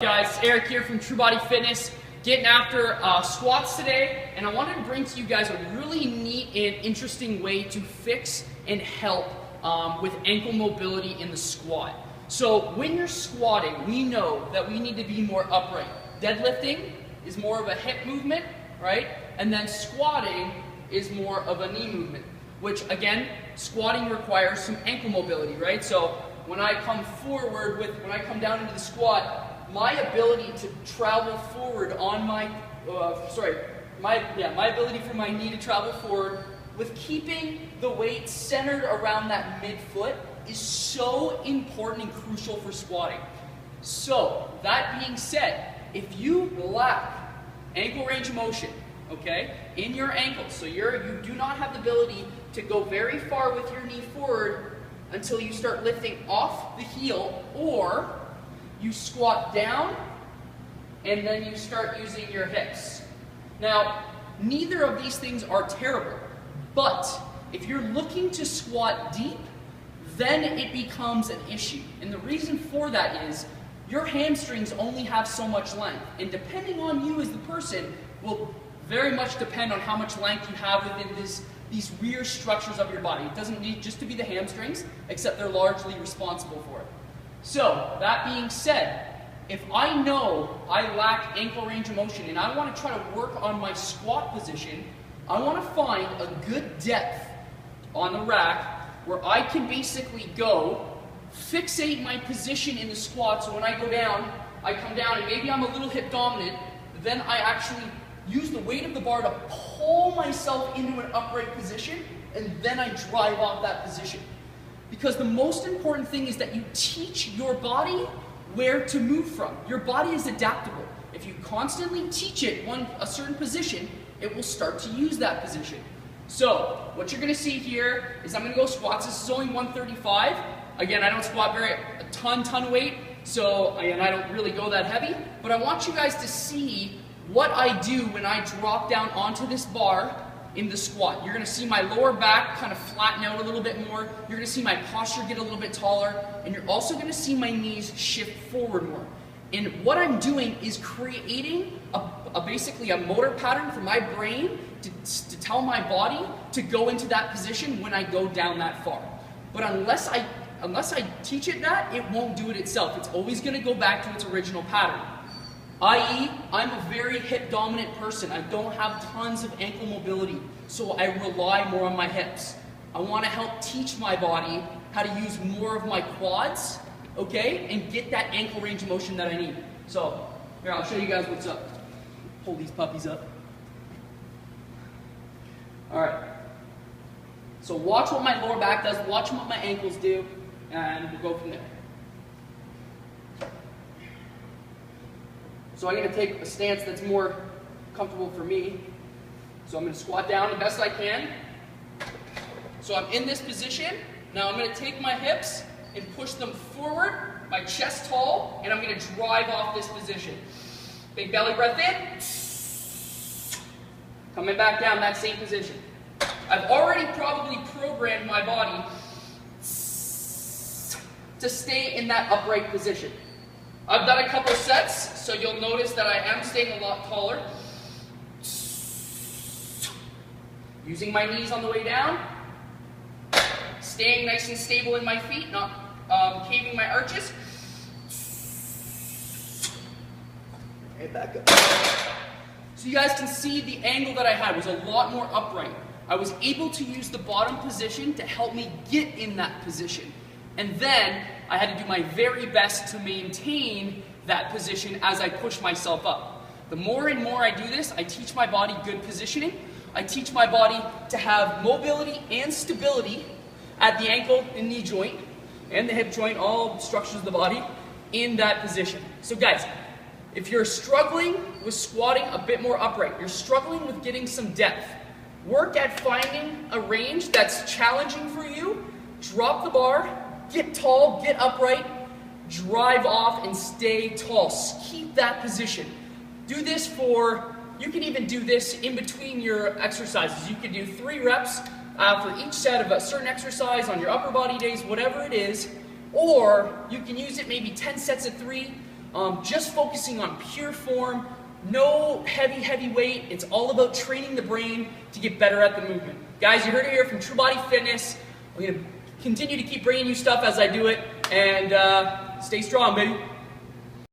Guys, it's Eric here from Trubody Fitness, getting after squats today, and I wanted to bring to you guys a really neat and interesting way to fix and help with ankle mobility in the squat. So when you're squatting, we know that we need to be more upright. Deadlifting is more of a hip movement, right? And then squatting is more of a knee movement, which again, squatting requires some ankle mobility, right? So when I come forward when I come down into the squat, my ability to travel forward on my ability for my knee to travel forward with keeping the weight centered around that midfoot is so important and crucial for squatting. So that being said, if you lack ankle range of motion, okay, in your ankles, so you do not have the ability to go very far with your knee forward until you start lifting off the heel, or you squat down and then you start using your hips. Now, neither of these things are terrible, but if you're looking to squat deep, then it becomes an issue. And the reason for that is your hamstrings only have so much length, and depending on you as the person will very much depend on how much length you have within these rear structures of your body. It doesn't need just to be the hamstrings, except they're largely responsible for it. So, that being said, if I know I lack ankle range of motion and I want to try to work on my squat position, I want to find a good depth on the rack where I can basically go, fixate my position in the squat, so when I go down, I come down and maybe I'm a little hip dominant, then I actually use the weight of the bar to pull myself into an upright position, and then I drive off that position. Because the most important thing is that you teach your body where to move from. Your body is adaptable. If you constantly teach it a certain position, it will start to use that position. So, what you're going to see here is I'm going to go squats. This is only 135. Again, I don't squat a ton weight, so again, I don't really go that heavy. But I want you guys to see what I do when I drop down onto this bar in the squat. You're going to see my lower back kind of flatten out a little bit more. You're going to see my posture get a little bit taller, and you're also going to see my knees shift forward more. And what I'm doing is creating basically a motor pattern for my brain to tell my body to go into that position when I go down that far. But unless I teach it that, it won't do it itself. It's always going to go back to its original pattern. I.e., I'm a very hip-dominant person. I don't have tons of ankle mobility, so I rely more on my hips. I want to help teach my body how to use more of my quads, okay, and get that ankle range of motion that I need. So, here, I'll show you guys what's up. Pull these puppies up. All right. So watch what my lower back does, watch what my ankles do, and we'll go from there. So I'm going to take a stance that's more comfortable for me. So I'm going to squat down the best I can. So I'm in this position. Now I'm going to take my hips and push them forward, my chest tall, and I'm going to drive off this position. Big belly breath in. Coming back down that same position. I've already probably programmed my body to stay in that upright position. I've done a couple sets, so you'll notice that I am staying a lot taller. Using my knees on the way down. Staying nice and stable in my feet, not caving my arches. Okay, back up. So you guys can see the angle that I had was a lot more upright. I was able to use the bottom position to help me get in that position. And then I had to do my very best to maintain that position as I push myself up. The more and more I do this, I teach my body good positioning. I teach my body to have mobility and stability at the ankle and knee joint and the hip joint, all structures of the body, in that position. So guys, if you're struggling with squatting a bit more upright, you're struggling with getting some depth, work at finding a range that's challenging for you, drop the bar, get tall, get upright, drive off, and stay tall. Keep that position. Do this you can even do this in between your exercises. You can do 3 reps for each set of a certain exercise on your upper body days, whatever it is, or you can use it maybe 10 sets of 3 just focusing on pure form, no heavy weight. It's all about training the brain to get better at the movement. Guys, you heard it here from Trubody Fitness. I'm going to continue to keep bringing you stuff as I do it, and stay strong, baby.